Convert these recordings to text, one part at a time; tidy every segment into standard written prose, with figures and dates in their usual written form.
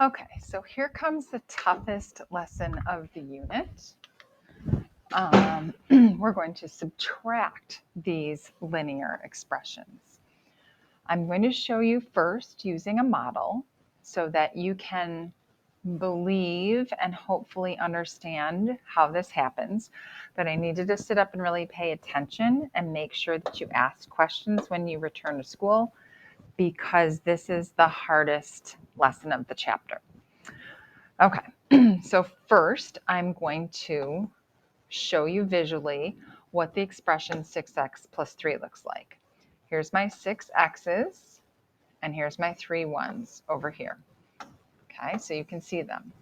Okay, so here comes the toughest lesson of the unit. We're going to subtract these linear expressions. I'm going to show you first using a model so that you can believe and hopefully understand how this happens. But I need you to sit up and really pay attention and make sure that you ask questions when you return to school, because this is the hardest lesson of the chapter. Okay, so first I'm going to show you visually what the expression 6x plus 3 looks like. Here's my 6x's, and here's my 3 1's over here. Okay, so you can see them.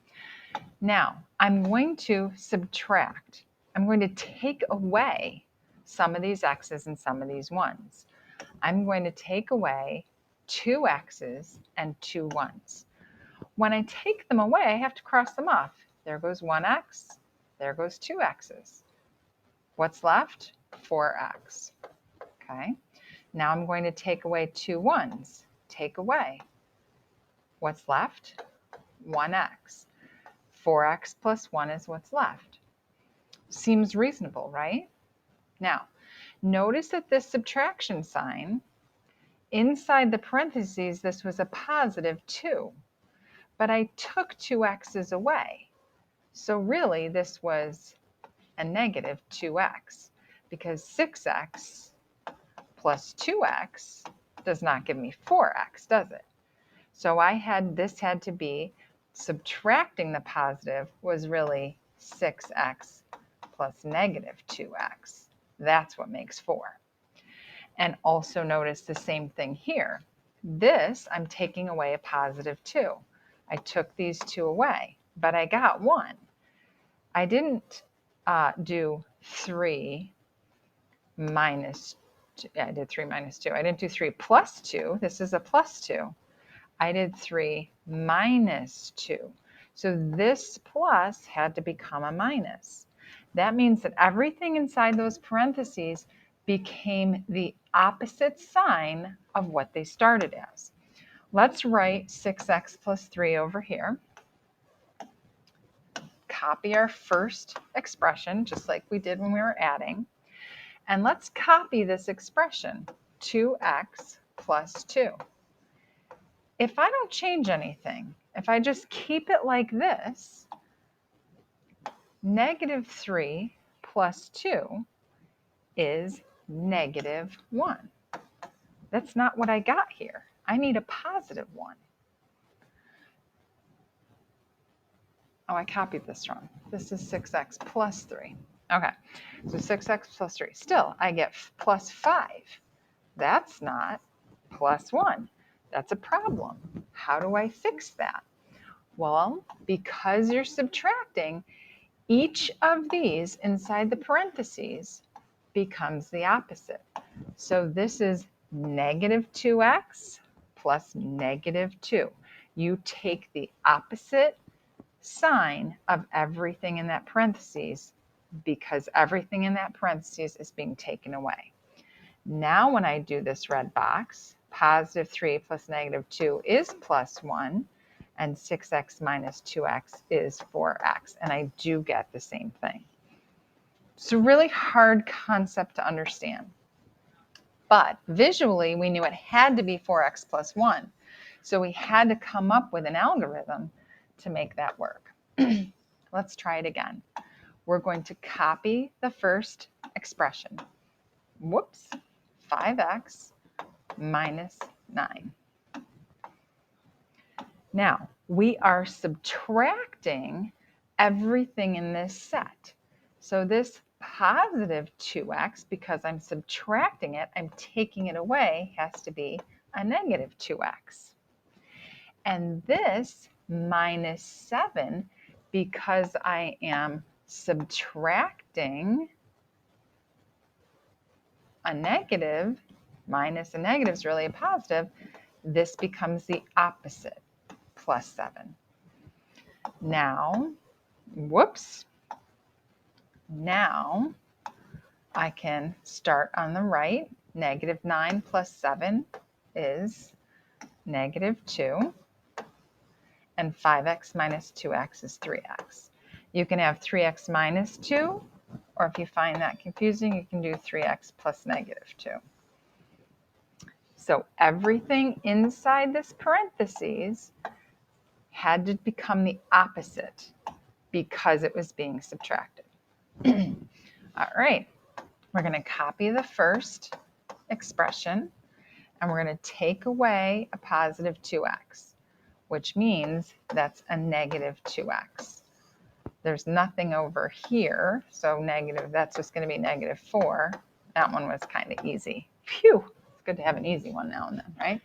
Now, I'm going to subtract. I'm going to take away some of these x's and some of these 1's. I'm going to take away 2 x's and 2 1's. When I take them away, I have to cross them off. There goes 1x, there goes 2 x's. What's left? 4x. Okay. Now I'm going to take away 2 1's. Take away. What's left? 1x. 4x plus 1 is what's left. Seems reasonable, right? Now, notice that this subtraction sign, inside the parentheses, this was a positive 2. But I took 2 x's away. So really, this was a negative 2x, because 6x plus 2x does not give me 4x, does it? So this had to be, subtracting the positive was really 6x plus negative 2x. That's what makes 4. And also notice the same thing here. This, I'm taking away a positive 2. I took these 2 away, but I got 1. I didn't do 3 minus 2. I did 3 minus 2. I didn't do 3 plus 2. This is a plus 2. I did 3 minus 2. So this plus had to become a minus. That means that everything inside those parentheses became the opposite sign of what they started as. Let's write 6x plus 3 over here. Copy our first expression, just like we did when we were adding. And let's copy this expression, 2x plus 2. If I don't change anything, if I just keep it like this, negative 3 plus 2 is negative 1. That's not what I got here. I need a positive 1. Oh, I copied this wrong. This is 6x plus 3. Okay, so 6x plus 3. Still, I get plus 5. That's not plus 1. That's a problem. How do I fix that? Well, because you're subtracting, each of these inside the parentheses becomes the opposite. So this is negative 2x plus negative 2. You take the opposite sign of everything in that parentheses, because everything in that parentheses is being taken away. Now when I do this red box, positive 3 plus negative 2 is plus 1, and 6x minus 2x is 4x, and I do get the same thing. It's a really hard concept to understand, but visually we knew it had to be 4x plus 1, so we had to come up with an algorithm to make that work. Let's try it again. We're going to copy the first expression. Whoops, 5x minus 9. Now, we are subtracting everything in this set. So this positive 2x, because I'm subtracting it, I'm taking it away, has to be a negative 2x. And this minus 7, because I am subtracting a negative, minus a negative is really a positive, this becomes the opposite, plus 7. Now, whoops, now I can start on the right. Negative 9 plus 7 is negative 2. and 5x minus 2x is 3x. You can have 3x minus 2, or if you find that confusing, you can do 3x plus negative 2. So everything inside this parentheses had to become the opposite because it was being subtracted. All right, we're going to copy the first expression, and we're going to take away a positive 2x, which means that's a negative 2x. There's nothing over here, so negative, that's just going to be negative 4. That one was kind of easy. Phew, it's good to have an easy one now and then, right?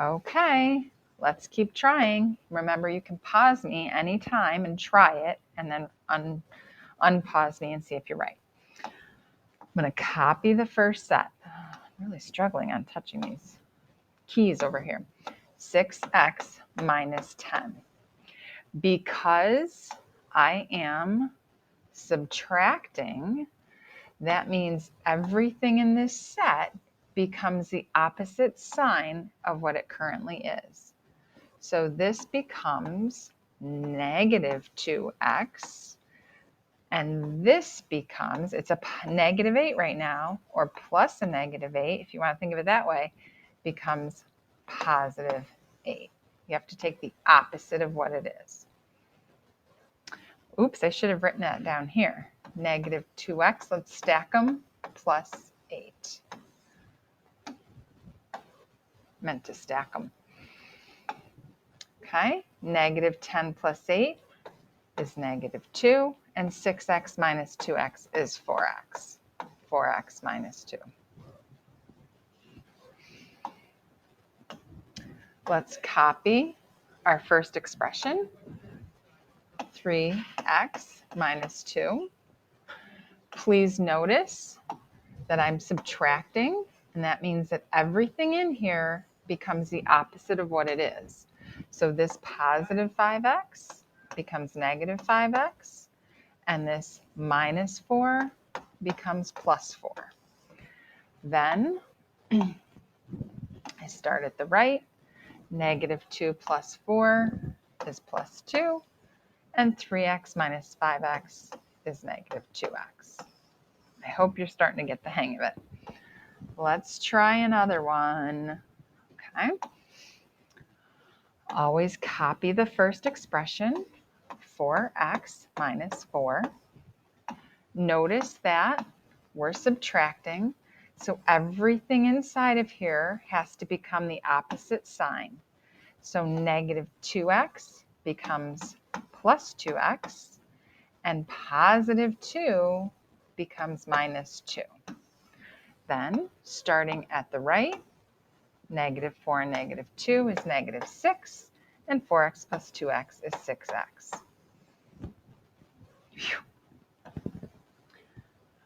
Okay, let's keep trying. Remember, you can pause me anytime and try it, and then unpause me and see if you're right. I'm going to copy the first set. I'm really struggling on touching these keys over here. 6x minus 10. Because I am subtracting, that means everything in this set becomes the opposite sign of what it currently is. So this becomes negative 2x, and this becomes, it's a negative 8 right now, or plus a negative 8, if you want to think of it that way, becomes positive 8. You have to take the opposite of what it is. Oops, I should have written that down here. Negative 2x, let's stack them, plus 8. Meant to stack them. Okay, negative 10 plus 8 is negative 2, and 6x minus 2x is 4x. 4x minus 2. Let's copy our first expression, 3x minus 2. Please notice that I'm subtracting, and that means that everything in here becomes the opposite of what it is. So this positive 5x becomes negative 5x, and this minus 4 becomes plus 4. Then I start at the right. Negative 2 plus 4 is plus 2, and 3x minus 5x is negative 2x. I hope you're starting to get the hang of it. Let's try another one. Okay. Always copy the first expression, 4x minus 4. Notice that we're subtracting, so everything inside of here has to become the opposite sign. So negative 2x becomes plus 2x, and positive 2 becomes minus 2. Then, starting at the right, negative 4 and negative 2 is negative 6, and 4x plus 2x is 6x. Phew.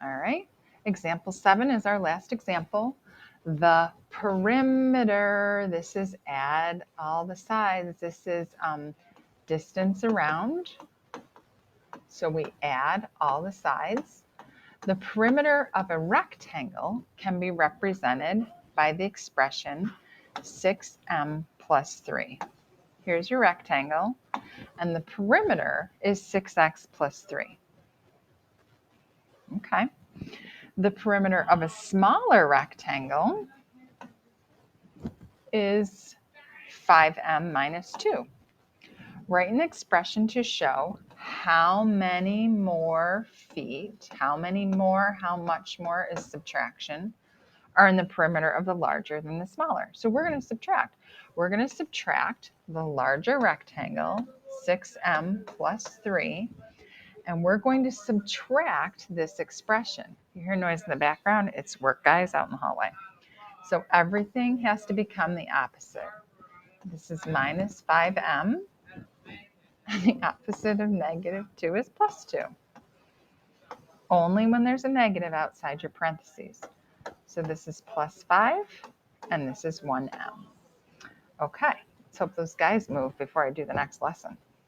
All right, example 7 is our last example. The perimeter, this is add all the sides. This is distance around. So we add all the sides. The perimeter of a rectangle can be represented by the expression 6m plus 3. Here's your rectangle, and the perimeter is 6x plus 3. Okay. The perimeter of a smaller rectangle is 5m minus 2. Write an expression to show how many more feet, how much more is subtraction, are in the perimeter of the larger than the smaller. So we're going to subtract. We're going to subtract the larger rectangle, 6m plus 3, and we're going to subtract this expression. You hear noise in the background? It's work guys out in the hallway. So everything has to become the opposite. This is minus 5m, and the opposite of negative 2 is plus 2. Only when there's a negative outside your parentheses. So this is plus 5, and this is 1m. Okay, let's hope those guys move before I do the next lesson.